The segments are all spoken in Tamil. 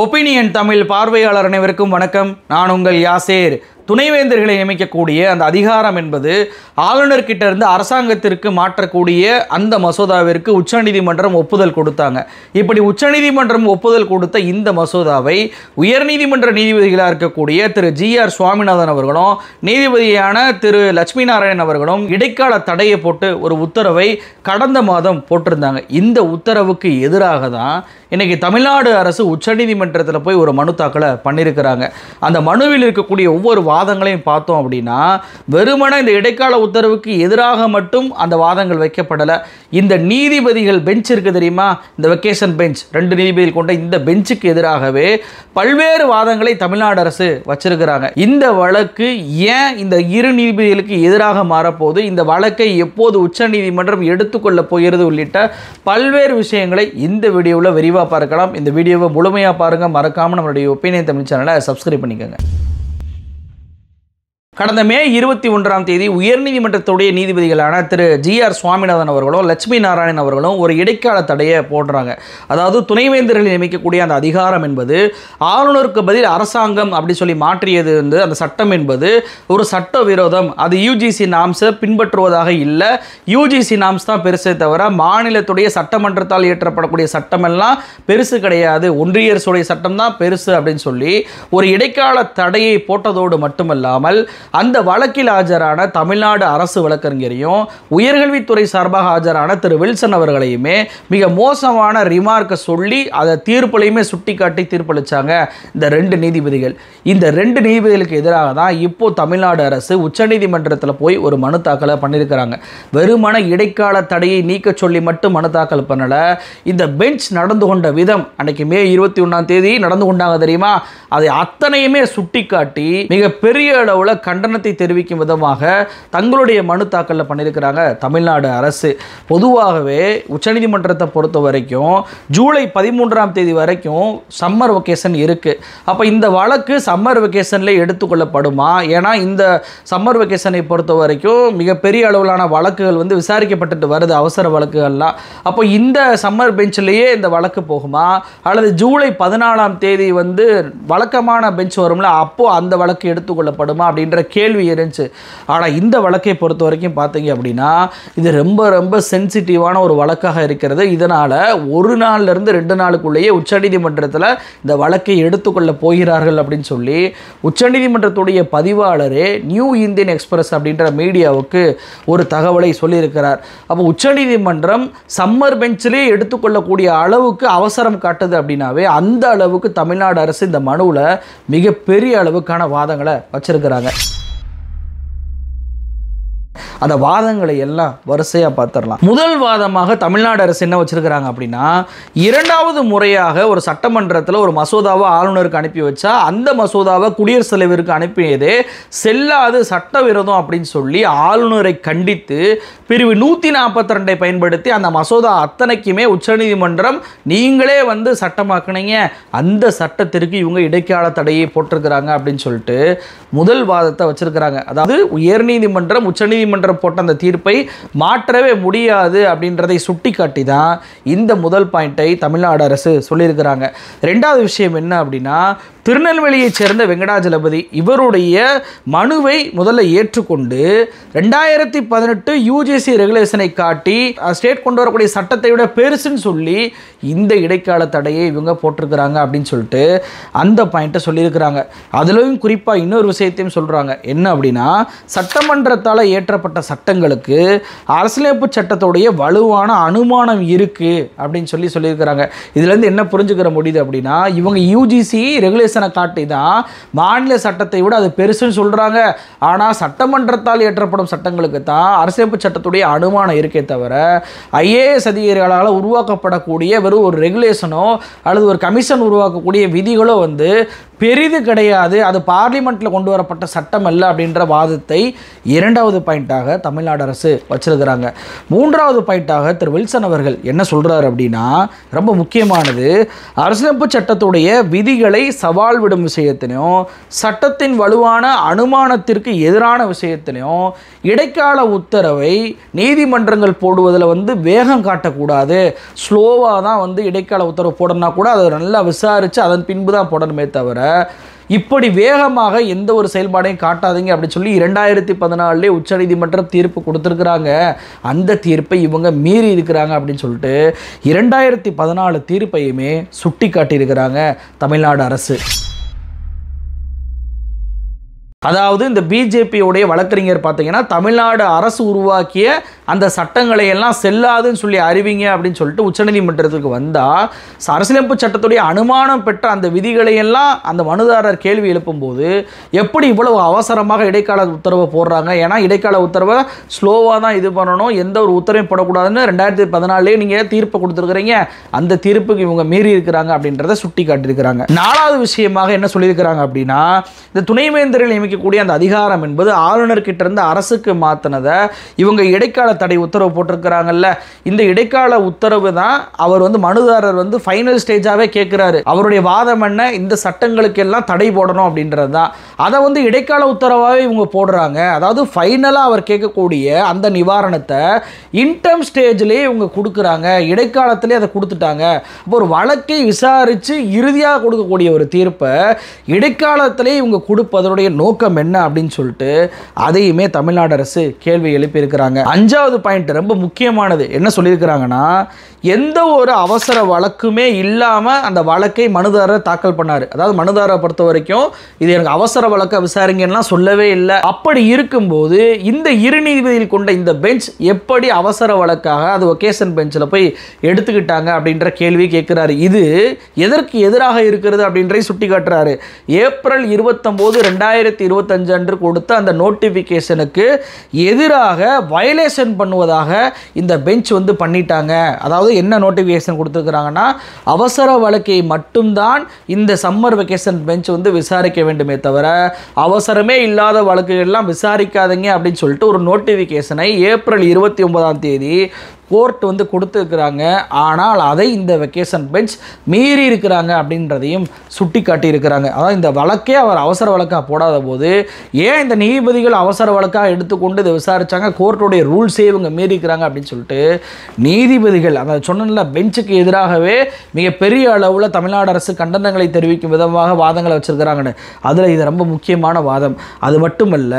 ஒப்பீனியன் தமிழ் பார்வையாளர் அனைவருக்கும் வணக்கம். நான் உங்கள் யாசேர். துணைவேந்தர்களை நியமிக்கக்கூடிய அந்த அதிகாரம் என்பது ஆளுநர்கிட்ட இருந்து அரசாங்கத்திற்கு மாற்றக்கூடிய அந்த மசோதாவிற்கு உச்சநீதிமன்றம் ஒப்புதல் கொடுத்தாங்க. இப்படி உச்சநீதிமன்றம் ஒப்புதல் கொடுத்த இந்த மசோதாவை உயர்நீதிமன்ற நீதிபதிகளாக இருக்கக்கூடிய திரு GR சுவாமிநாதன் அவர்களும் நீதிபதியான திரு லட்சுமி நாராயணன் அவர்களும் இடைக்கால தடையை போட்டு ஒரு உத்தரவை கடந்த மாதம் போட்டிருந்தாங்க. இந்த உத்தரவுக்கு எதிராக தான் இன்னைக்கு தமிழ்நாடு அரசு உச்சநீதிமன்றத்தில் போய் ஒரு மனு தாக்கலை பண்ணியிருக்கிறாங்க. அந்த மனுவில் இருக்கக்கூடிய ஒவ்வொரு வாதங்களையும் பார்த்தோம் அப்படின்னா வெறுமனே இந்த இடைக்கால உத்தரவுக்கு எதிராக மட்டும் அந்த வாதங்கள் வைக்கப்படலை. இந்த நீதிபதிகள் பெஞ்ச் இருக்கு தெரியுமா, இந்த வெக்கேஷன் பெஞ்ச், 2 நீதிபதிகள் கொண்ட இந்த பெஞ்சுக்கு எதிராகவே பல்வேறு வாதங்களை தமிழ்நாடு அரசு வச்சிருக்கிறாங்க. இந்த வழக்கு ஏன் இந்த 2 நீதிபதிகளுக்கு எதிராக மாறப்போகுது, இந்த வழக்கை எப்போது உச்சநீதிமன்றம் எடுத்துக்கொள்ள போகிறது உள்ளிட்ட பல்வேறு விஷயங்களை இந்த வீடியோவில் விரிவாக பார்க்கலாம். இந்த வீடியோவை முழுமையாக பாருங்க. மறக்காம நம்மளுடைய ஒப்பீனியன் தமிழ் சேனலை சப்ஸ்கிரைப் பண்ணிக்கோங்க. கடந்த மே 21ஆம் தேதி உயர்நீதிமன்றத்துடைய நீதிபதிகளான திரு GR சுவாமிநாதன் அவர்களும் லட்சுமி நாராயணன் அவர்களும் ஒரு இடைக்கால தடையை போடுறாங்க. அதாவது துணைவேந்தர்களை நியமிக்கக்கூடிய அந்த அதிகாரம் என்பது ஆளுநருக்கு பதில் அரசாங்கம் அப்படி சொல்லி மாற்றியது வந்து அந்த சட்டம் என்பது ஒரு சட்ட விரோதம். அது UGC நாம்ஸை பின்பற்றுவதாக இல்லை. UGC நாம்ஸ் தான் பெருசே தவிர மாநிலத்துடைய சட்டமன்றத்தால் இயற்றப்படக்கூடிய சட்டமெல்லாம் பெருசு கிடையாது, ஒன்றிய அரசுடைய சட்டம் தான் பெருசு அப்படின்னு சொல்லி ஒரு இடைக்கால தடையை போட்டதோடு மட்டுமல்லாமல் அந்த வழக்கில் ஆஜரான தமிழ்நாடு அரசு வழக்கறிஞரையும் உயர்கல்வித்துறை சார்பாக ஆஜரான திரு வில்சன் அவர்களையுமே மிக மோசமான ரிமார்க்கை சொல்லி அதை தீர்ப்புலையுமே சுட்டி காட்டி தீர்ப்பளித்தாங்க இந்த 2 நீதிபதிகள். இந்த 2 நீதிபதிகளுக்கு எதிராக தான் இப்போ தமிழ்நாடு அரசு உச்சநீதிமன்றத்தில் போய் ஒரு மனு தாக்கலை பண்ணியிருக்கிறாங்க. வெறுமன இடைக்கால தடையை நீக்க சொல்லி மட்டும் மனு தாக்கல் பண்ணலை. இந்த பெஞ்ச் நடந்து கொண்ட விதம், அன்னைக்கு மே 21ஆம் தேதி நடந்து கொண்டாங்க தெரியுமா, அதை அத்தனையுமே சுட்டி காட்டி மிக பெரிய அளவில் கண்டனத்தை தெரிவிக்கும் விதமாக தங்களுடைய மனு தாக்கல் பண்ணியிருக்கிறாங்க தமிழ்நாடு அரசு. பொதுவாகவே உச்சநீதிமன்றத்தை பொறுத்த வரைக்கும் ஜூலை 13ஆம் தேதி வரைக்கும் சம்மர் வெக்கேஷன் இருக்கு. அப்போ இந்த வழக்கு சம்மர் வெக்கேஷன்ல எடுத்துக்கொள்ளப்படுமா? ஏன்னா இந்த சம்மர் வெக்கேஷனை பொறுத்த வரைக்கும் மிகப்பெரிய அளவிலான வழக்குகள் வந்து விசாரிக்கப்பட்டு வருது, அவசர வழக்குகள்லாம். அப்போ இந்த சம்மர் பெஞ்சிலேயே இந்த வழக்கு போகுமா, அல்லது ஜூலை 14ஆம் தேதி வந்து வழக்கமான பெஞ்ச் வரும்ல, அப்போ அந்த வழக்கு எடுத்துக்கொள்ளப்படுமா அப்படின்ற கேள்வி இருந்துச்சு. ஆனால் இந்த வழக்கை பொறுத்த வரைக்கும் பார்த்தீங்க அப்படின்னா இது ரொம்ப ரொம்ப சென்சிட்டிவான ஒரு வழக்காக இருக்கிறது. இதனால் 1 நாள்லேருந்து 2 நாளுக்குள்ளேயே உச்சநீதிமன்றத்தில் இந்த வழக்கை எடுத்துக்கொள்ள போகிறார்கள் அப்படின்னு சொல்லி உச்சநீதிமன்றத்துடைய பதிவாளரே நியூ இந்தியன் எக்ஸ்பிரஸ் அப்படின்ற மீடியாவுக்கு ஒரு தகவலை சொல்லியிருக்கிறார். அப்போ உச்சநீதிமன்றம் சம்மர் பெஞ்சிலே எடுத்துக்கொள்ளக்கூடிய அளவுக்கு அவசரம் காட்டுது அப்படின்னாவே அந்த அளவுக்கு தமிழ்நாடு அரசு இந்த மனுவில் மிகப்பெரிய அளவுக்கான வாதங்களை வச்சிருக்கிறாங்க. அந்த வாதங்களை எல்லாம் வரிசையாக பார்த்துடலாம். முதல் வாதமாக தமிழ்நாடு அரசு என்ன வச்சிருக்கிறாங்க அப்படின்னா, 2வது முறையாக ஒரு சட்டமன்றத்தில் ஒரு மசோதாவை ஆளுநருக்கு அனுப்பி வச்சா அந்த மசோதாவை குடியரசுத் தலைவருக்கு அனுப்பியதே செல்லாது, சட்டவிரோதம் அப்படின்னு சொல்லி ஆளுநரை கண்டித்து பிரிவு 142 பயன்படுத்தி அந்த மசோதா அத்தனைக்குமே உச்சநீதிமன்றம் நீங்களே வந்து சட்டமாக்குனீங்க, அந்த சட்டத்திற்கு இவங்க இடைக்கால தடையை போட்டிருக்கிறாங்க அப்படின்னு சொல்லிட்டு முதல் வாதத்தை வச்சிருக்கிறாங்க. அதாவது உயர்நீதிமன்றம் உச்சநீதிமன்றம் போட்ட அந்த தீர்ப்பை மாற்றவே முடியாது அப்படின்றதை சுட்டி காட்டி தான் இந்த முதல் பாயிண்டை தமிழ்நாடு அரசு சொல்லியிருக்கிறாங்க. 2வது விஷயம் என்ன அப்படின்னா, திருநெல்வேலியைச் சேர்ந்த வெங்கடாஜலபதி இவருடைய மனுவை முதல்ல ஏற்றுக்கொண்டு 2018 UGC ரெகுலேஷனை காட்டி ஸ்டேட் கொண்டு வரக்கூடிய சட்டத்தை விட பெருசுன்னு சொல்லி இந்த இடைக்கால தடையை இவங்க போட்டிருக்கிறாங்க அப்படின்னு சொல்லிட்டு அந்த பாயிண்ட்டை சொல்லியிருக்கிறாங்க. அதுலேயும் குறிப்பாக இன்னொரு விஷயத்தையும் சொல்கிறாங்க. என்ன அப்படின்னா, சட்டமன்றத்தால் ஏற்றப்பட்ட சட்டங்களுக்கு அரசியலமைப்பு சட்டத்துடைய வலுவான அனுமானம் இருக்குது அப்படின்னு சொல்லியிருக்கிறாங்க. இதுலேருந்து என்ன புரிஞ்சுக்கிற முடியுது அப்படின்னா, இவங்க UGC ரெகுலேஷன் காட்டி தான் மாநில சட்டத்தை விட அது பெருசுன்னு சொல்றாங்க. ஆனா சட்டமன்றத்தால் இயற்றப்படும் சட்டங்களுக்கு தான் அரசியலமைப்பு சட்டத்துடைய அனுமானம் இருக்கே தவிர IAS அதிகாரிகளால் உருவாக்கப்படக்கூடிய வெறும் ஒரு ரெகுலேஷனோ அல்லது ஒரு கமிஷன் உருவாக்கக்கூடிய விதிகளோ வந்து பெரிது கிடையாது, அது பார்லிமெண்ட்டில் கொண்டு வரப்பட்ட சட்டம் அல்ல அப்படின்ற வாதத்தை இரண்டாவது பாயிண்டாக தமிழ்நாடு அரசு வச்சிருக்கிறாங்க. மூன்றாவது பாயிண்டாக திரு வில்சன் அவர்கள் என்ன சொல்கிறார் அப்படின்னா, ரொம்ப முக்கியமானது, அரசியலமைப்பு சட்டத்துடைய விதிகளை சவால் விடும் விஷயத்திலையும் சட்டத்தின் வலுவான அனுமானத்திற்கு எதிரான விஷயத்திலையும் இடைக்கால உத்தரவை நீதிமன்றங்கள் போடுவதில் வேகம் காட்டக்கூடாது, ஸ்லோவாக தான் இடைக்கால உத்தரவு போடணும்னா கூட அதை நல்லா விசாரித்து அதன் பின்பு தான் போடணுமே தவிர இப்படி வேகமாக எந்த ஒரு செயல்பாடையும் காட்டாதீங்க அப்படின்னு சொல்லி 2014 உச்சநீதிமன்றம் தீர்ப்பு கொடுத்துருக்குறாங்க. அந்த தீர்ப்பை இவங்க மீறி இருக்கிறாங்க அப்படின்னு சொல்லிட்டு 2014 தீர்ப்பையுமே சுட்டி காட்டியிருக்கிறாங்க தமிழ்நாடு அரசு. அதாவது இந்த பிஜேபியோடைய வழக்கறிஞர் பார்த்தீங்கன்னா, தமிழ்நாடு அரசு உருவாக்கிய அந்த சட்டங்களை எல்லாம் செல்லாதுன்னு சொல்லி அறிவிங்க அப்படின்னு சொல்லிட்டு உச்சநீதிமன்றத்துக்கு வந்தால், அரசியலமைப்பு சட்டத்துடைய அனுமானம் பெற்ற அந்த விதிகளை எல்லாம் அந்த மனுதாரர் கேள்வி எழுப்பும்போது எப்படி இவ்வளவு அவசரமாக இடைக்கால உத்தரவை போடுறாங்க? ஏன்னா இடைக்கால உத்தரவை ஸ்லோவாக தான் இது பண்ணணும், எந்த ஒரு உத்தரவையும் போடக்கூடாதுன்னு 2014 நீங்கள் தீர்ப்பை கொடுத்துருக்குறீங்க. அந்த தீர்ப்புக்கு இவங்க மீறி இருக்கிறாங்க அப்படின்றத சுட்டி காட்டியிருக்கிறாங்க. நாலாவது விஷயமாக என்ன சொல்லியிருக்கிறாங்க அப்படின்னா, இந்த துணைவேந்தர்கள் நியமிக்கக்கூடிய அந்த அதிகாரம் என்பது ஆளுநர்கிட்ட இருந்து அரசுக்கு மாற்றினதை இவங்க இடைக்கால தடை உத்தரவு போட்டிருக்கிறாங்கல்ல, இந்த இடைக்கால உத்தரவு தான் அவர் மனுதாரர் ஃபைனல் ஸ்டேஜாவே கேட்கிறாரு. அவருடைய வாதம் என்ன, இந்த சட்டங்களுக்கு எல்லாம் தடை போடணும் அப்படின்றது தான். அதை இடைக்கால உத்தரவாகவே இவங்க போடுறாங்க. அதாவது ஃபைனலாக அவர் கேட்கக்கூடிய அந்த நிவாரணத்தை இன்டம் ஸ்டேஜ்லேயே இவங்க கொடுக்குறாங்க, இடைக்காலத்திலே அதை கொடுத்துட்டாங்க. அப்போ ஒரு வழக்கை விசாரித்து இறுதியாக கொடுக்கக்கூடிய ஒரு தீர்ப்பை இடைக்காலத்திலே இவங்க கொடுப்பதனுடைய நோக்கம் என்ன அப்படின்னு சொல்லிட்டு அதையுமே தமிழ்நாடு அரசு கேள்வி எழுப்பியிருக்கிறாங்க. அஞ்சாவது பாயிண்ட் ரொம்ப முக்கியமானது, என்ன சொல்லியிருக்கிறாங்கன்னா, எந்த ஒரு அவசர வழக்குமே இல்லாமல் அந்த வழக்கை மனுதாரர் தாக்கல் பண்ணார். அதாவது மனுதாரரை பொறுத்த வரைக்கும் இது எனக்கு அவசர வழக்கை விசாரிங்கன்னா சொல்லவே இல்லை. அப்படி இருக்கும்போது இந்த இரு நீதிபதிகள் கொண்ட இந்த பெஞ்ச் எப்படி அவசர வழக்காக அது ஒகேஷன் பெஞ்சில் போய் எடுத்துக்கிட்டாங்க அப்படின்ற கேள்வி கேட்குறாரு. இது எதற்கு எதிராக இருக்கிறது அப்படின்றதை சுட்டி காட்டுறாரு. ஏப்ரல் 29, 2025 அன்று கொடுத்த அந்த நோட்டிஃபிகேஷனுக்கு எதிராக வயலேஷன் பண்ணுவதாக இந்த பெஞ்ச் பண்ணிட்டாங்க. அதாவது என்ன நோட்டிஃபிகேஷன் கொடுத்துருக்குறாங்கன்னா, அவசர வழக்கை மட்டும்தான் இந்த சம்மர் வெக்கேஷன் பெஞ்ச் விசாரிக்க வேண்டுமே தவிர அவசரமே இல்லாத வழக்குகள்லாம் விசாரிக்காதீங்க அப்படின்னு சொல்லிட்டு ஒரு நோட்டிஃபிகேஷனை ஏப்ரல் 29 கோர்ட் கொடுத்துருக்குறாங்க. ஆனால் அதை இந்த வெக்கேஷன் பெஞ்ச் மீறி இருக்கிறாங்க அப்படின்றதையும் சுட்டி காட்டியிருக்கிறாங்க. அதாவது இந்த வழக்கே அவர் அவசர வழக்காக போடாத போது ஏன் இந்த நீதிபதிகள் அவசர வழக்காக எடுத்துக்கொண்டு இதை விசாரித்தாங்க, கோர்ட்டுடைய ரூல்ஸே இவங்க மீறி இருக்கிறாங்க அப்படின்னு சொல்லிட்டு நீதிபதிகள் அந்த சொன்ன பெஞ்சுக்கு எதிராகவே மிகப்பெரிய அளவில் தமிழ்நாடு அரசு கண்டனங்களை தெரிவிக்கும் விதமாக வாதங்களை வச்சிருக்கிறாங்கன்னு. அதில் இது ரொம்ப முக்கியமான வாதம். அது மட்டுமல்ல,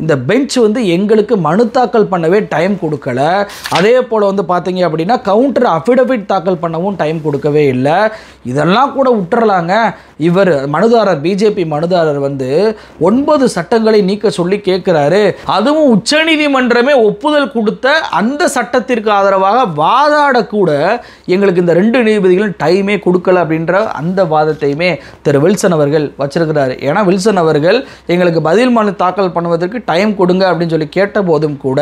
இந்த பெஞ்ச் எங்களுக்கு மனு தாக்கல் பண்ணவே டைம் கொடுக்கல. அதே போல் பார்த்தீங்க அப்படின்னா கவுண்டர் அஃபிடவிட் தாக்கல் பண்ணவும் டைம் கொடுக்கவே இல்லை. இதெல்லாம் கூட விட்டுறலாங்க. இவர் மனுதாரர், பிஜேபி மனுதாரர் 9 சட்டங்களை நீக்க சொல்லி கேட்கிறாரு. அதுவும் உச்சநீதிமன்றமே ஒப்புதல் கொடுத்த அந்த சட்டத்திற்கு ஆதரவாக வாதாடக்கூட எங்களுக்கு இந்த 2 நீதிபதிகளும் டைமே கொடுக்கல அப்படின்ற அந்த வாதத்தையுமே திரு வில்சன் அவர்கள் வச்சிருக்கிறாரு. ஏன்னா வில்சன் அவர்கள் எங்களுக்கு பதில் மனு தாக்கல் பண்ணுவதற்கு டைம் கொடுங்க அப்படின்னு சொல்லி கேட்ட போதும் கூட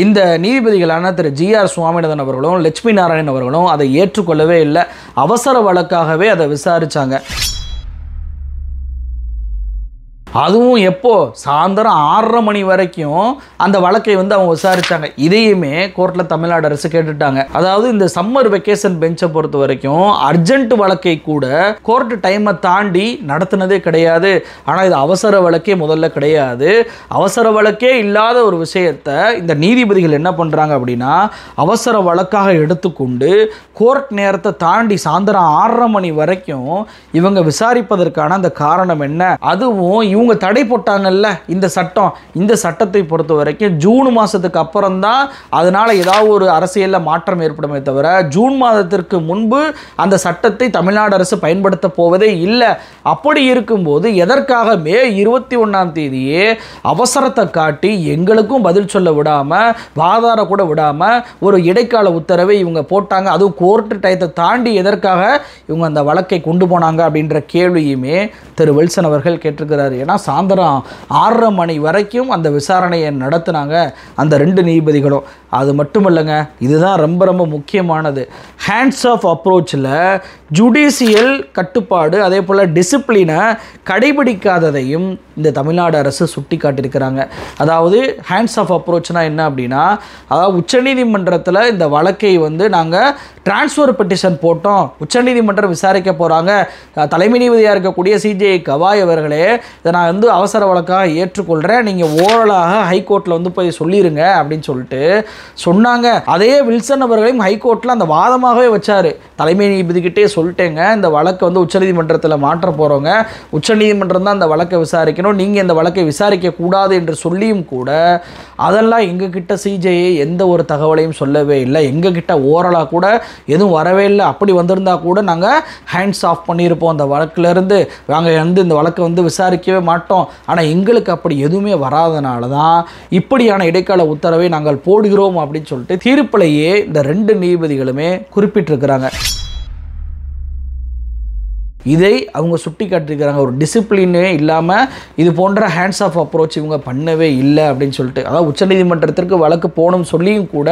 இந்த நீதிபதிகளான திரு ஜிஆர் சுவாமிநாதன் அவர்களும் லட்சுமி நாராயணன் அவர்களும் அதை ஏற்றுக்கொள்ளவே இல்லை. அவசர வழக்காகவே அதை விசாரிச்சாங்க. அதுவும் எப்போ சாயந்தரம் 6:30 மணி வரைக்கும் அந்த வழக்கை அவங்க விசாரிச்சாங்க. இதையுமே கோர்ட்டில் தமிழ்நாடு அரசு கேட்டுட்டாங்க. அதாவது இந்த சம்மர் வெக்கேஷன் பெஞ்சை பொறுத்த வரைக்கும் அர்ஜென்ட் வழக்கை கூட கோர்ட் டைமை தாண்டி நடத்தினதே கிடையாது. ஆனால் இது அவசர வழக்கே முதல்ல கிடையாது. அவசர வழக்கே இல்லாத ஒரு விஷயத்தை இந்த நீதிபதிகள் என்ன பண்ணுறாங்க அப்படின்னா, அவசர வழக்காக எடுத்துக்கொண்டு கோர்ட் நேரத்தை தாண்டி சாயந்தரம் 6:30 மணி வரைக்கும் இவங்க விசாரிப்பதற்கான அந்த காரணம் என்ன? அதுவும் இவங்க தடை போட்டாங்கல்ல இந்த சட்டம், இந்த சட்டத்தை பொறுத்த வரைக்கும் ஜூன் மாதத்துக்கு அப்புறம் தான் அதனால் ஏதாவது ஒரு அரசியலில் மாற்றம் ஏற்படுமே தவிர ஜூன் மாதத்திற்கு முன்பு அந்த சட்டத்தை தமிழ்நாடு அரசு பயன்படுத்த போவதே இல்லை. அப்படி இருக்கும்போது எதற்காக மே 21 அவசரத்தை காட்டி எங்களுக்கும் பதில் சொல்ல விடாமல், வாதாட கூட விடாமல் ஒரு இடைக்கால உத்தரவை இவங்க போட்டாங்க? அதுவும் கோர்ட்டு டயத்தை தாண்டி எதற்காக இவங்க அந்த வழக்கை கொண்டு போனாங்க அப்படின்ற கேள்வியுமே திரு வில்சன் அவர்கள் கேட்டிருக்கிறார். ஏன்னா சாயந்தரம் 6:30 மணி வரைக்கும் அந்த விசாரணையை நடத்தினாங்க அந்த 2 நீதிபதிகளும். அது மட்டும் இல்லைங்க, இதுதான் ரொம்ப ரொம்ப முக்கியமானது. ஹேண்ட்ஸ் ஆஃப் அப்ரோச்சில் ஜுடிஷியல் கட்டுப்பாடு அதே போல் டிசிப்ளினை கடைபிடிக்காததையும் இந்த தமிழ்நாடு அரசு சுட்டி காட்டியிருக்கிறாங்க. அதாவது ஹேண்ட்ஸ் ஆஃப் அப்ரோச்னா என்ன அப்படின்னா, அதாவது உச்சநீதிமன்றத்தில் இந்த வழக்கை வந்து நாங்கள் டிரான்ஸ்ஃபர் பெட்டிஷன் போட்டோம், உச்சநீதிமன்றம் விசாரிக்க போகிறாங்க, தலைமை நீதிபதியாக இருக்கக்கூடிய சிஜே கவாய் அவர்களே இதை நான் வந்து அவசர வழக்காக ஏற்றுக்கொள்கிறேன், நீங்கள் ஓரலாக ஹைகோர்ட்டில் வந்து போய் சொல்லிடுங்க அப்படின்னு சொல்லிட்டு சொன்னாங்க. அதே வில்சன் அவர்களையும் ஹைகோர்ட்டில் அந்த வாதமாகவே வச்சார். தலைமை நீதிபதிக்கிட்டே சொல்லிட்டேங்க, இந்த வழக்கை வந்து உச்சநீதிமன்றத்தில் மாற்ற போகிறோங்க, உச்சநீதிமன்றம் தான் இந்த வழக்கை விசாரிக்கணும், நீங்கள் இந்த வழக்கை விசாரிக்கக்கூடாது என்று சொல்லியும் கூட அதெல்லாம் எங்ககிட்ட சிஜேஏ எந்த ஒரு தகவலையும் சொல்லவே இல்லை, எங்ககிட்ட ஓரலாக கூட எதுவும் வரவே இல்லை, அப்படி வந்திருந்தா கூட நாங்கள் ஹேண்ட்ஸ் ஆஃப் பண்ணியிருப்போம் அந்த வழக்கிலேருந்து, நாங்கள் வந்து இந்த வழக்கை வந்து விசாரிக்கவே மாட்டோம். ஆனால் எங்களுக்கு அப்படி எதுவுமே வராதனால தான் இப்படியான இடைக்கால உத்தரவை நாங்கள் போடுகிறோம் அப்படின்னு சொல்லிட்டு தீர்ப்பிலேயே இந்த 2 நீதிபதிகளுமே குறிப்பிட்டிருக்கிறாங்க. இதை அவங்க சுட்டி காட்டியிருக்கிறாங்க. ஒரு டிசிப்ளினே இல்லாமல் இது போன்ற ஹேண்ட்ஸ் ஆஃப் அப்ரோச் இவங்க பண்ணவே இல்லை அப்படின்னு சொல்லிட்டு, அதாவது உச்சநீதிமன்றத்திற்கு வழக்கு போகணும்னு சொல்லியும் கூட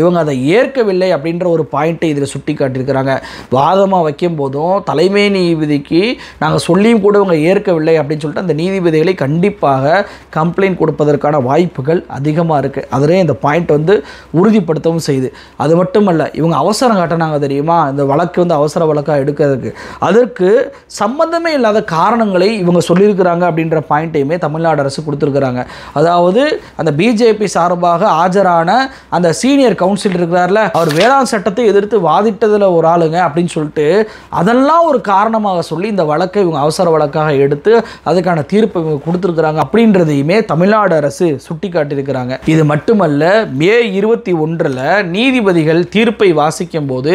இவங்க அதை ஏற்கவில்லை அப்படின்ற ஒரு பாயிண்ட்டை இதில் சுட்டி காட்டியிருக்கிறாங்க. வாதமாக வைக்கும் போதும் தலைமை நீதிபதிக்கு நாங்கள் சொல்லியும் கூட இவங்க ஏற்கவில்லை அப்படின்னு சொல்லிட்டு அந்த நீதிபதிகளை கண்டிப்பாக கம்ப்ளைண்ட் கொடுப்பதற்கான வாய்ப்புகள் அதிகமாக இருக்குது. அதிலே இந்த பாயிண்ட் வந்து உறுதிப்படுத்தவும் செய்யுது. அது மட்டுமல்ல, இவங்க அவசரம் காட்டினாங்க தெரியுமா, இந்த வழக்கு வந்து அவசர வழக்காக எடுக்கிறதுக்கு, அதற்கு சம்பந்தமே இல்லாத காரணங்களை இவங்க சொல்லியிருக்கிறாங்க அப்படின்ற பாயிண்ட்டையுமே தமிழ்நாடு அரசு கொடுத்துருக்குறாங்க. அதாவது அந்த பிஜேபி சார்பாக ஆஜரான அந்த சீனியர் கவுன்சில் இருக்கிறார்ல, அவர் வேளாண் சட்டத்தை எதிர்த்து வாதிட்டதில் ஒரு ஆளுங்க அப்படின்னு சொல்லிட்டு அதெல்லாம் ஒரு காரணமாக சொல்லி இந்த வழக்கை இவங்க அவசர வழக்காக எடுத்து அதுக்கான தீர்ப்பை இவங்க கொடுத்துருக்குறாங்க அப்படின்றதையுமே தமிழ்நாடு அரசு சுட்டி காட்டியிருக்கிறாங்க. இது மட்டுமல்ல, மே 21 நீதிபதிகள் தீர்ப்பை வாசிக்கும் போது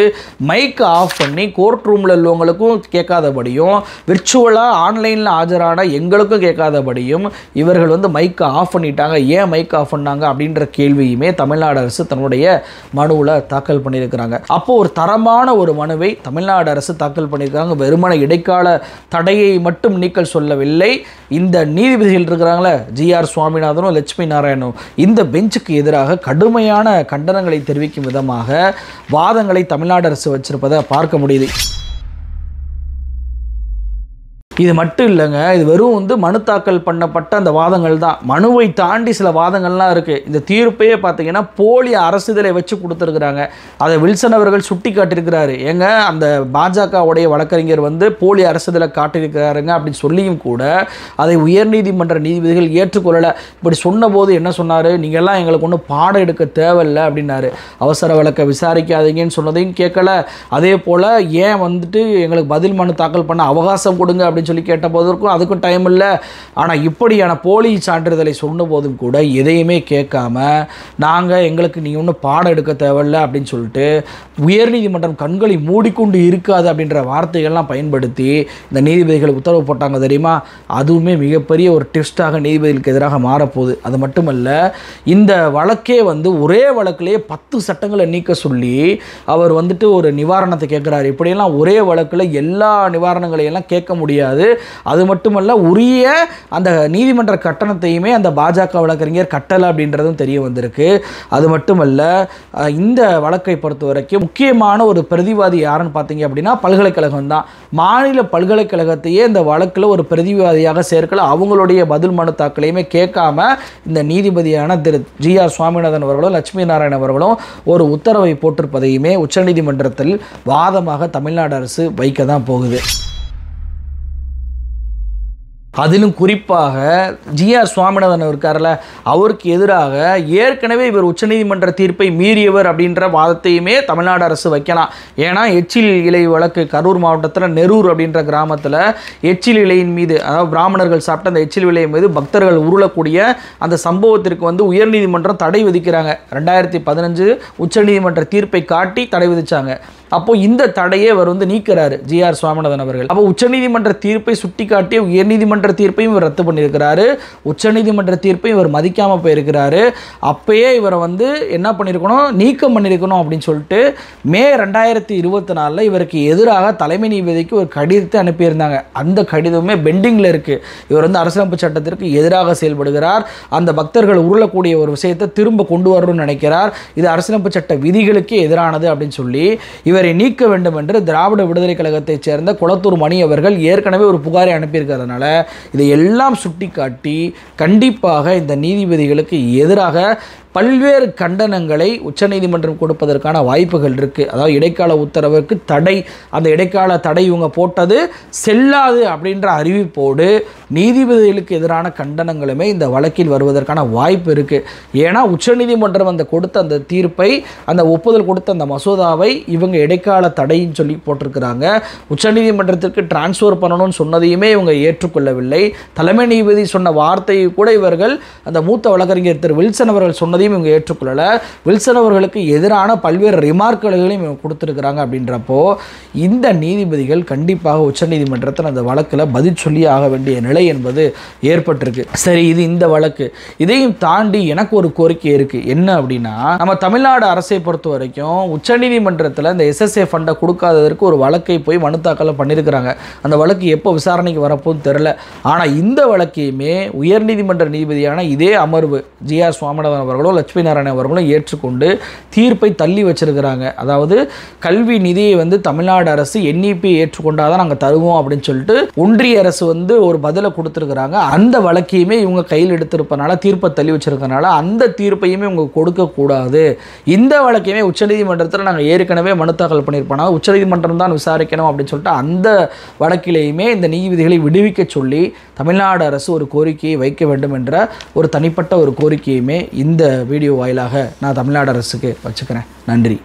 மைக் ஆஃப் பண்ணி கோர்ட் ரூமில் உள்ளவங்களுக்கும் கேட்காத படியும் விர்ச்சுவலாக ஆன்லைனில் ஆஜரான எங்களுக்கும் கேட்காதபடியும் இவர்கள் வந்து மைக்கை ஆஃப் பண்ணிட்டாங்க. ஏன் மைக் ஆஃப் பண்ணாங்க அப்படின்ற கேள்வியுமே தமிழ்நாடு அரசு தன்னுடைய மனுவில் தாக்கல் பண்ணியிருக்கிறாங்க. அப்போது ஒரு தரமான ஒரு மனுவை தமிழ்நாடு அரசு தாக்கல் பண்ணியிருக்காங்க. வெறுமன இடைக்கால தடையை மட்டும் நீக்கல் சொல்லவில்லை. இந்த நீதிபதிகள் இருக்கிறாங்களே, ஜிஆர் சுவாமிநாதனும் லட்சுமி நாராயணனும், இந்த பெஞ்சுக்கு எதிராக கடுமையான கண்டனங்களை தெரிவிக்கும் விதமாக வாதங்களை தமிழ்நாடு அரசு வச்சிருப்பதை பார்க்க முடியுது. இது மட்டும் இல்லைங்க, இது வெறும் வந்து மனு தாக்கல் பண்ணப்பட்ட அந்த வாதங்கள் தான். மனுவை தாண்டி சில வாதங்கள்லாம் இருக்குது. இந்த தீர்ப்பையே பார்த்தீங்கன்னா போலி அரசிதழை வச்சு கொடுத்துருக்குறாங்க. அதை வில்சன் அவர்கள் சுட்டி காட்டியிருக்கிறாரு. ஏங்க, அந்த பாஜகவுடைய வழக்கறிஞர் வந்து போலி அரசிதழை காட்டியிருக்கிறாருங்க அப்படின்னு சொல்லியும் கூட அதை உயர்நீதிமன்ற நீதிபதிகள் ஏற்றுக்கொள்ளலை. இப்படி சொன்னபோது என்ன சொன்னார், நீங்கள்லாம் எங்களுக்கு ஒன்றும் பாடம் எடுக்க தேவையில்லை அப்படின்னாரு. அவசர வழக்கை விசாரிக்காதீங்கன்னு சொன்னதையும் கேட்கல. அதே போல் ஏன் வந்துட்டு எங்களுக்கு பதில் மனு தாக்கல் பண்ண அவகாசம் கொடுங்க அப்படின்னு சொல்லி கேட்ட போதற்கும் அதுக்கும் டைம் இல்லை. ஆனால் இப்படியான போலி சான்றிதழை சொன்ன போதும் கூட எதையுமே கேட்காம நாங்கள் எங்களுக்கு நீங்கள் ஒன்றும் பாடம் எடுக்க தேவையில்லை அப்படின்னு சொல்லிட்டு உயர்நீதிமன்றம் கண்களை மூடிக்கொண்டு இருக்காது அப்படின்ற வார்த்தைகள்லாம் பயன்படுத்தி இந்த நீதிபதிகள் உத்தரவு போட்டாங்க தெரியுமா. அதுவுமே மிகப்பெரிய ஒரு ட்விஸ்டாக நீதிபதிகளுக்கு எதிராக மாறப்போகுது. அது மட்டுமல்ல, இந்த வழக்கே வந்து ஒரே வழக்கிலேயே 10 சட்டங்களை நீக்க சொல்லி அவர் வந்துட்டு ஒரு நிவாரணத்தை கேட்குறாரு. இப்படியெல்லாம் ஒரே வழக்கில் எல்லா நிவாரணங்களையெல்லாம் கேட்க முடியாது. அது மட்டுமல்ல, உரிய அந்த நீதிமன்ற கட்டணத்தையுமே அந்த பாஜக வழக்கறிஞர் கட்டலை அப்படின்றதும் தெரிய வந்திருக்கு. அது மட்டுமல்ல, இந்த வழக்கை பொறுத்த வரைக்கும் முக்கியமான ஒரு பிரதிவாதி யாருன்னு பார்த்தீங்க அப்படின்னா பல்கலைக்கழகம் தான். மாநில பல்கலைக்கழகத்தையே இந்த வழக்கில் ஒரு பிரதிவாதியாக சேர்க்கல. அவங்களுடைய பதில் மனு தாக்கலையுமே கேட்காம இந்த நீதிபதியான திரு ஜிஆர் சுவாமிநாதன் அவர்களும் லட்சுமி நாராயணன் அவர்களும் ஒரு உத்தரவை போட்டிருப்பதையுமே உச்சநீதிமன்றத்தில் வாதமாக தமிழ்நாடு அரசு வைக்க தான் போகுது. அதிலும் குறிப்பாக ஜிஆர் சுவாமிநாதன் இருக்கார்ல, அவருக்கு எதிராக ஏற்கனவே இவர் உச்சநீதிமன்ற தீர்ப்பை மீறியவர் அப்படின்ற வாதத்தையுமே தமிழ்நாடு அரசு வைக்கலாம். ஏன்னா எச்சில் இலை வழக்கு கரூர் மாவட்டத்தில் நெரூர் அப்படின்ற கிராமத்தில் எச்சில் இலையின் மீது, அதாவது பிராமணர்கள் சாப்பிட்ட அந்த எச்சில் இலை மீது பக்தர்கள் உருளக்கூடிய அந்த சம்பவத்திற்கு வந்து உயர்நீதிமன்றம் தடை விதிக்கிறாங்க. 2015 உச்சநீதிமன்ற தீர்ப்பை காட்டி தடை விதிச்சாங்க. அப்போது இந்த தடையை அவர் வந்து நீக்கிறாரு ஜிஆர் சுவாமிநாதன் அவர்கள். அப்போ உச்சநீதிமன்ற தீர்ப்பை சுட்டி காட்டி உயர்நீதிமன்ற தீர்ப்பையும் இவர் ரத்து பண்ணியிருக்கிறாரு. உச்சநீதிமன்ற தீர்ப்பையும் இவர் மதிக்காமல் போயிருக்கிறாரு. அப்பயே இவரை வந்து என்ன பண்ணியிருக்கணும், நீக்கம் பண்ணியிருக்கணும் அப்படின்னு சொல்லிட்டு மே 2024 இவருக்கு எதிராக தலைமை நீதிபதிக்கு ஒரு கடிதத்தை அனுப்பியிருந்தாங்க. அந்த கடிதமே பெண்டிங்கில் இருக்குது. இவர் வந்து அரசியலமைப்பு சட்டத்திற்கு எதிராக செயல்படுகிறார், அந்த பக்தர்கள் உருளக்கூடிய ஒரு விஷயத்தை திரும்ப கொண்டு வரணும்னு நினைக்கிறார், இது அரசியலமைப்பு சட்ட விதிகளுக்கே எதிரானது அப்படின்னு சொல்லி இவர் இவரை நீக்க வேண்டும் என்று திராவிட விடுதலை கழகத்தைச் சேர்ந்த குளத்தூர் மணி அவர்கள் ஏற்கனவே ஒரு புகாரை அனுப்பியிருக்கிறதுனால இதையெல்லாம் சுட்டிக்காட்டி கண்டிப்பாக இந்த நீதிபதிகளுக்கு எதிராக பல்வேறு கண்டனங்களை உச்சநீதிமன்றம் கொடுப்பதற்கான வாய்ப்புகள் இருக்குது. அதாவது இடைக்கால உத்தரவுக்கு தடை, அந்த இடைக்கால தடை இவங்க போட்டது செல்லாது அப்படின்ற அறிவிப்போடு நீதிபதிகளுக்கு எதிரான கண்டனங்களுமே இந்த வழக்கில் வருவதற்கான வாய்ப்பு இருக்குது. ஏன்னா உச்சநீதிமன்றம் அந்த கொடுத்த அந்த தீர்ப்பை, அந்த ஒப்புதல் கொடுத்த அந்த மசோதாவை இவங்க இடைக்கால தடைன்னு சொல்லி போட்டிருக்கிறாங்க. உச்சநீதிமன்றத்திற்கு டிரான்ஸ்ஃபர் பண்ணணும்னு சொன்னதையுமே இவங்க ஏற்றுக்கொள்ளவில்லை. தலைமை நீதிபதி சொன்ன வார்த்தையை கூட இவர்கள், அந்த மூத்த வழக்கறிஞர் திரு வில்சன் அவர்கள் சொன்னதையும் இவங்க ஏற்றுக்கொள்ளல. வில்சன் அவர்களுக்கு எதிரான பல்வேறு ரிமார்க்குகளையும் இவங்க கொடுத்துருக்கிறாங்க. அப்படின்றப்போ இந்த நீதிபதிகள் கண்டிப்பாக உச்சநீதிமன்றத்தில் அந்த வழக்கில் பதில் சொல்லி ஆக வேண்டிய நிலை என்பது ஏற்பட்டிருக்கு. சரி, இது இந்த வழக்கு. இதையும் தாண்டி எனக்கு ஒரு கோரிக்கை இருக்கு. என்ன அப்படின்னா, நம்ம தமிழ்நாடு அரசை பொறுத்த வரைக்கும் உச்சநீதிமன்றத்தில் இந்த SSA ஃபண்டை கொடுக்காததற்கு ஒரு வழக்கை போய் மனு தாக்கல் பண்ணியிருக்கிறாங்க. அந்த வழக்கு எப்போ விசாரணைக்கு வரப்போன்னு தெரியல. ஆனால் இந்த வழக்கையுமே உயர்நீதிமன்ற நீதிபதியான இதே அமர்வு GR சுவாமிநாதன் அவர்களோ லட்சுமி நாராயணன் அவர்களும் ஏற்றுக்கொண்டு தீர்ப்பை தள்ளி வச்சிருக்கிறாங்க. அதாவது கல்வி நிதியை வந்து தமிழ்நாடு அரசு NEP ஏற்றுக்கொண்டாதான் நாங்கள் தருவோம் அப்படின்னு சொல்லிட்டு ஒன்றிய அரசு வந்து ஒரு பதிலை கொடுத்துருக்குறாங்க. அந்த வழக்கையுமே இவங்க கையில் எடுத்திருப்பனால, தீர்ப்பை தள்ளி வச்சிருக்கனால அந்த தீர்ப்பையுமே இவங்க கொடுக்கக்கூடாது. இந்த வழக்கையுமே உச்சநீதிமன்றத்தில் நாங்கள் ஏற்கனவே மனு தாக்கல் பண்ணியிருப்போம், உச்சநீதிமன்றம் தான் விசாரிக்கணும் அப்படின்னு சொல்லிட்டு அந்த வழக்கிலேயுமே இந்த நீதிபதிகளை விடுவிக்க சொல்லி தமிழ்நாடு அரசு ஒரு கோரிக்கையை வைக்க வேண்டும் என்ற ஒரு தனிப்பட்ட ஒரு கோரிக்கையுமே இந்த வீடியோ வாயிலாக நான் தமிழ்நாடு அரசுக்கு வச்சுக்கிறேன். நன்றி.